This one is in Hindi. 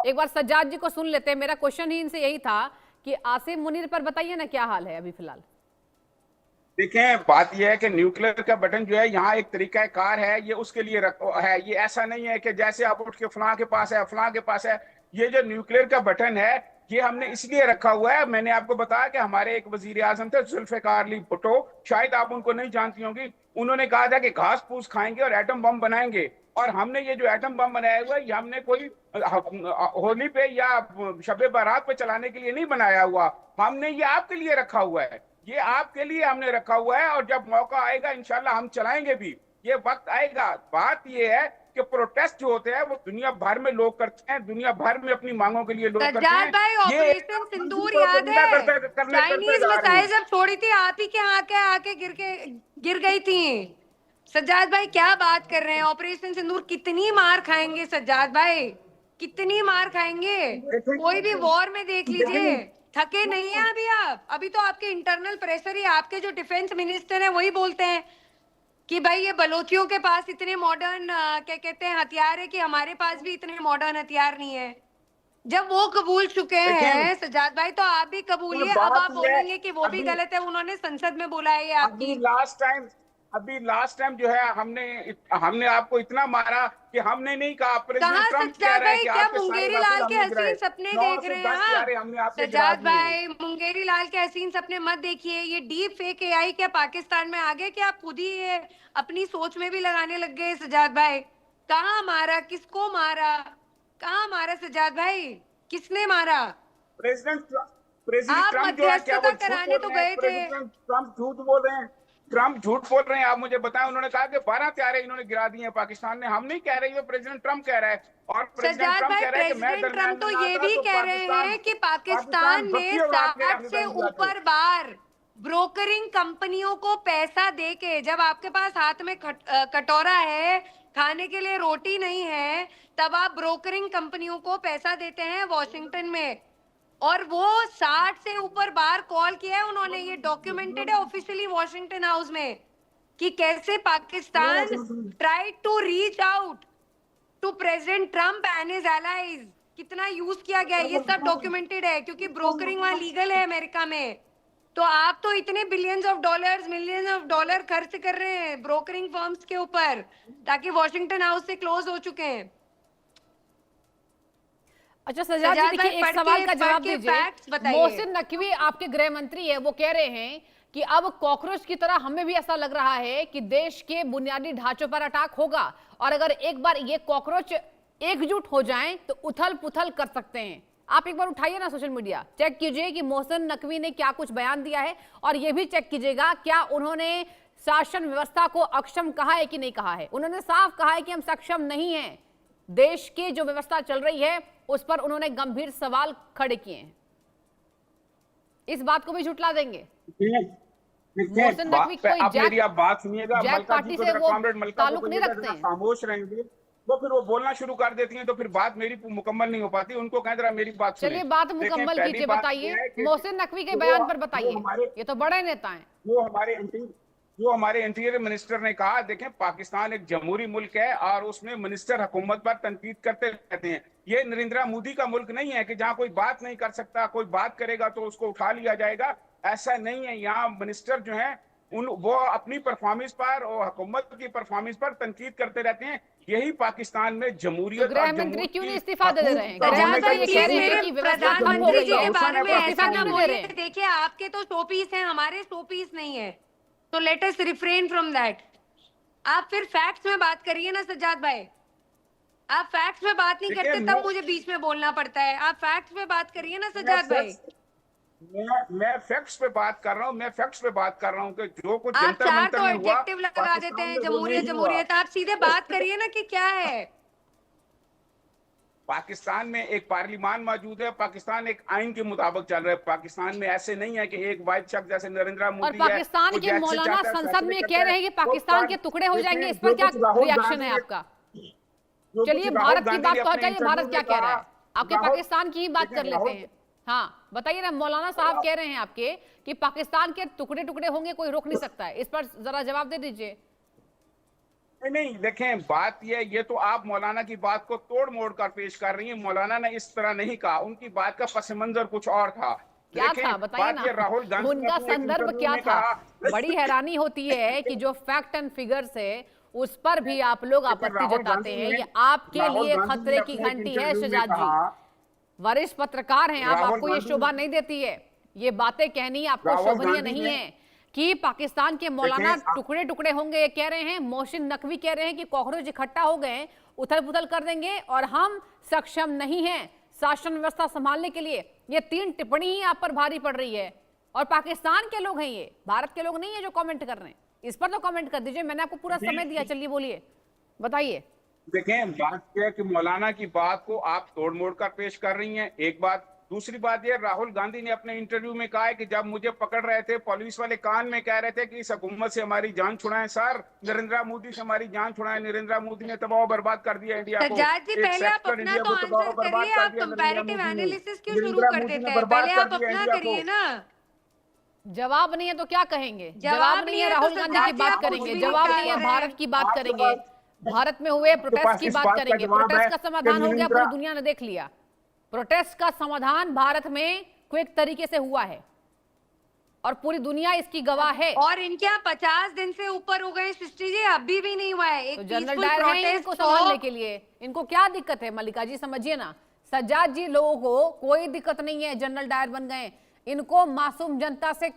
एक बार सज्जाद जी को सुन लेते हैं। मेरा क्वेश्चन ही इनसे यही था कि आसिम मुनीर पर बताइए ना क्या हाल है अभी फिलहाल। देखें, बात यह है कि न्यूक्लियर का बटन जो है यहाँ एक तरीका कार है, ये उसके लिए है। ये ऐसा नहीं है कि जैसे आप उठ के फलां के पास है फलां के पास है। ये जो न्यूक्लियर का बटन है ये हमने इसलिए रखा हुआ है। मैंने आपको बताया कि हमारे एक वजीर आजम थे जुल्फिकार अली भुट्टो, शायद आप उनको नहीं जानती होंगी। उन्होंने कहा था कि घास फूस खाएंगे और एटम बम बनाएंगे। और हमने ये जो एटम बम बनाया हुआ है ये हमने कोई होली पे या शबे बारात पे चलाने के लिए नहीं बनाया हुआ। हमने ये आपके लिए रखा हुआ है। ये आपके लिए हमने रखा हुआ है और जब मौका आएगा इंशाल्लाह हम चलाएंगे भी। ये वक्त आएगा। बात ये है कि प्रोटेस्ट जो होते हैं वो दुनिया भर में लोग करते हैं, दुनिया भर में अपनी मांगों के लिए लोग करते सज्जाद हैं। भाई, ये ऑपरेशन सिंदूर याद है? चाइनीज जा रहे मिसाइल हैं। जब छोड़ी थी आप ही के आके गिर गई थी। सज्जाद भाई क्या बात कर रहे हैं? ऑपरेशन सिंदूर कितनी मार खाएंगे सज्जाद भाई, कितनी मार खाएंगे? कोई भी वॉर में देख लीजिए, थके नहीं है अभी आप। अभी तो आपके इंटरनल प्रेशर ही, आपके जो डिफेंस मिनिस्टर है वही बोलते हैं कि भाई ये बलोचियों के पास इतने मॉडर्न क्या कहते हैं हथियार है कि हमारे पास भी इतने मॉडर्न हथियार नहीं है। जब वो कबूल चुके लेकिन हैं सज्जाद भाई तो आप भी कबूलिए। अब बात आप यह है, बोलेंगे कि वो भी अभी गलत है, उन्होंने संसद में बोला है ये अभी आपकी। लास्ट टाइम जो है हमने आपको इतना मारा कि हमने नहीं कहा। प्रेसिडेंट कहाँ ट्रम्प कह सज्जाद रहा है भाई, कि क्या आपके सारे मुंगेरी राफेल लाल के हमने गिराए। हसीन सपने 9 देख से रहे हैं 10 आप? प्यारे हमने आपके गिरा सज्जाद दिए। भाई, मुंगेरी लाल के हसीन सपने मत देखिए। ये डीप फेक एआई क्या पाकिस्तान में आ गए कि आप खुद ही ये अपनी सोच में भी लगाने लग गए? सज्जाद भाई कहाँ मारा, किसको मारा, कहाँ मारा सज्जाद भाई, किसने मारा? प्रेसिडेंट प्रेसिडेंट आप ट्रम्प जो है क्या वो मध्यस्थता झूठ कराने बोल तो रहे हैं? गए थे। प्रेसिडेंट ट्रम्प झूठ बोल रहे हैं। ट्रम्प झूठ बोल रहे हैं। आप मुझे बताएं, उन्होंने कहा कि 12 त्यारे इन्होंने गिरा दिए हैं पाकिस्तान ने। हम नहीं कह रहे, ये प्रेसिडेंट ट्रम्प कह रहा है। और प्रेसिडेंट सज्जाद ट्रम्प भाई, कह रहा है कि मैं प्रेसिडेंट दरमियान ट्रम्प में तो ना ये आता भी तो कह रहे पाकिस्तान हैं कि पाकिस्तान पाकिस्तान ने बत्ती उड़ा के 60 हमें से बंद किया था। ऊपर बार ब्रोकरिंग कंपनियों को पैसा देके, जब आपके पास हाथ में कटोरा है, खाने के लिए रोटी नहीं है, तब आप ब्रोकरिंग कंपनियों को पैसा देते हैं वॉशिंगटन में। और वो 60 से ऊपर बार कॉल किया है उन्होंने, ये डॉक्यूमेंटेड है ऑफिशियली वॉशिंगटन हाउस में, कि कैसे Pakistan tried to reach out to president Trump and his allies. कितना यूज किया गया है ये सब डॉक्यूमेंटेड है, क्योंकि ब्रोकरिंग वहां लीगल है अमेरिका में। तो आप तो इतने billions of dollars, millions of dollar खर्च कर रहे हैं ब्रोकरिंग फर्म्स के ऊपर, ताकि वॉशिंगटन हाउस से क्लोज हो चुके हैं। अच्छा सजाद जी, देखिए एक सवाल का जवाब दीजिए। फैक्ट्स बताइए। मोहसिन नकवी आपके गृह मंत्री है, वो कह रहे हैं कि अब कॉकरोच की तरह हमें भी ऐसा लग रहा है कि देश के बुनियादी ढांचों पर अटैक होगा, और अगर एक बार ये कॉकरोच एकजुट हो जाएं तो उथल पुथल कर सकते हैं। आप एक बार उठाइए ना सोशल मीडिया, चेक कीजिए कि मोहसिन नकवी ने क्या कुछ बयान दिया है, और ये भी चेक कीजिएगा क्या उन्होंने शासन व्यवस्था को अक्षम कहा है कि नहीं कहा है। उन्होंने साफ कहा है कि हम सक्षम नहीं हैं। देश की जो व्यवस्था चल रही है उस पर उन्होंने गंभीर सवाल खड़े किए हैं। इस बात को भी झुटला देंगे? मोहसिन नकवी कोई मेरी आप बात सुनिएगा। जैक पार्टी से वो ताल्लुक नहीं रखते हैं। खामोश रहेंगे वो फिर वो बोलना शुरू कर देती हैं, तो फिर बात मेरी मुकम्मल नहीं हो पाती। उनको कह जरा मेरी बात सुने। चलिए बात मुकम्मल कीजिए, बताइए मोहसिन नकवी के बयान पर बताइए। ये तो बड़े नेता हैं। जो हमारे इंटीरियर मिनिस्टर ने कहा, देखें पाकिस्तान एक जमहूरी मुल्क है और उसमें मिनिस्टर हुकूमत पर तनकीद करते रहते हैं। ये नरेंद्र मोदी का मुल्क नहीं है कि जहां कोई बात नहीं कर सकता, कोई बात करेगा तो उसको उठा लिया जाएगा। ऐसा नहीं है। यहाँ मिनिस्टर जो हैं वो अपनी परफॉर्मेंस पर और हुकूमत की परफॉर्मेंस पर तनकीद करते रहते हैं। यही पाकिस्तान में जमहूरियत गृह मंत्री क्यों नहीं इस्तीफा दे रहे हैं? प्रधानमंत्री जी के बारे में ऐसा ना बोलिए। देखिए आपके तो शो पीस हैं, हमारे शो पीस नहीं है, तो let us refrain from that. आप फिर फैक्ट्स में बात करिए ना सज्जाद भाई। आप फैक्ट्स में बात नहीं करते तब मुझे बीच में बोलना पड़ता है। आप फैक्ट्स में बात करिए ना सज्जाद भाई। मैं फैक्ट्स पे बात कर रहा हूँ। मैं फैक्ट्स पे बात कर रहा हूँ कि जो कुछ आप जंतर चार मंतर तो में हुआ एडजेक्टिव लगा देते हैं, जमहूरियत जमहूरियत। आप सीधे बात करिए ना कि क्या है। पाकिस्तान में एक पार्लियामान मौजूद है। पाकिस्तान एक आइन के मुताबिक चल रहा है। पाकिस्तान में ऐसे नहीं है कि एक वाहिद शख्स जैसे नरेंद्र मोदी और पाकिस्तान के मौलाना संसद में कह रहे हैं कि पाकिस्तान के टुकड़े हो जाएंगे। इस पर क्या रिएक्शन है आपका? चलिए भारत की बात को हटाइए, भारत क्या कह रहा है? आपके पाकिस्तान की ही बात कर लेते हैं। हाँ बताइए ना, मौलाना साहब कह रहे हैं आपके कि पाकिस्तान के टुकड़े टुकड़े होंगे, कोई रोक नहीं सकता है। इस पर जरा जवाब दे दीजिए। नहीं देखें, बात ये तो आप मौलाना की बात को तोड़ मोड़ कर पेश कर रही हैं। मौलाना ने इस तरह नहीं कहा, उनकी बात का पस मंजर कुछ और था। क्या देखें, था बताइए बात ये ना, राहुल गांधी ने उनका अपने एक संदर्भ इंटरव्यू क्या में था? कहा। बड़ी हैरानी होती है कि जो फैक्ट एंड फिगर्स है उस पर भी आप लोग आपत्ति राहुल जताते गांधी हैं। ने- ये आपके राहुल लिए गांधी खतरे ने की अपने एक घंटी है इंटरव्यू में शहजाद जी। कहा। वरिष्ठ पत्रकार हैं आप, राहुल आपको ये गांधी शोभा ने- नहीं देती है, ये बातें कहनी आपको राहुल शोभनीय गांधी नहीं ने- है कि पाकिस्तान के मौलाना देखें, टुकड़े टुकड़े होंगे। ये कह रहे हैं, मोहसिन नकवी कह रहे हैं कि कॉकरोच इकट्ठा हो गए, उथल पुथल कर देंगे और हम सक्षम नहीं हैं शासन व्यवस्था संभालने के लिए। ये 3 टिप्पणी ही आप पर भारी पड़ रही है। और पाकिस्तान के लोग हैं, ये भारत के लोग नहीं है जो कमेंट कर रहे हैं। इस पर तो कमेंट कर दीजिए, मैंने आपको पूरा समय दिया, चलिए बोलिए, बताइए। देखें, बात यह है कि मौलाना की बात को आप तोड़ मोड़ कर पेश कर रही हैं, एक बात। दूसरी बात ये, राहुल गांधी ने अपने इंटरव्यू में कहा है कि जब मुझे पकड़ रहे थे, पुलिस वाले कान में कह रहे थे कि इस हुकूमत से हमारी जान छुड़ाएं सर, नरेंद्र मोदी से हमारी जान छुड़ाएं। नरेंद्र मोदी ने तबाह बर्बाद कर दिया इंडिया को। सज्जाद जी, एक पहले आप सेक्टर अपना इंडिया तो को तबाह आंसर बर्बाद करिए। कर आप दिया नरेंद्र कंपैरेटिव मोदी ने। एनालिसिस क्यों शुरू नरेंद्र कर मोदी देते ने हैं? बर्बाद पहले कर आप दिया अपना इंडिया करिए को। ना। जवाब नहीं है तो क्या कहेंगे? जवाब जवाब नहीं नहीं है, है तो राहुल गांधी सज्जाद की जी, बात आप कुछ करेंगे। भी जवाब नहीं नहीं है, कर रहे हैं। भारत की बात आपके करेंगे। पास- भारत में हुए प्रोटेस्ट पास की इस बात बात का करेंगे। जवाब प्रोटेस्ट है का कि समाधान हो गया, नरेंद्र- पूरी दुनिया ने देख लिया। प्रोटेस्ट का समाधान भारत में क्विक तरीके से हुआ है और पूरी दुनिया इसकी गवाह है। और इनके यहाँ 50 दिन से ऊपर हो गए सृष्टि जी, अभी भी नहीं हुआ है एक तो जनरल पीसफुल डायर है प्रोटेस्ट इनको संभालने के लिए, इनको क्या दिक्कत है? मल्लिका जी समझिए ना, सज्जाद जी लोगों को कोई दिक्कत नहीं है, जनरल डायर बन गए, इनको मासूम जनता से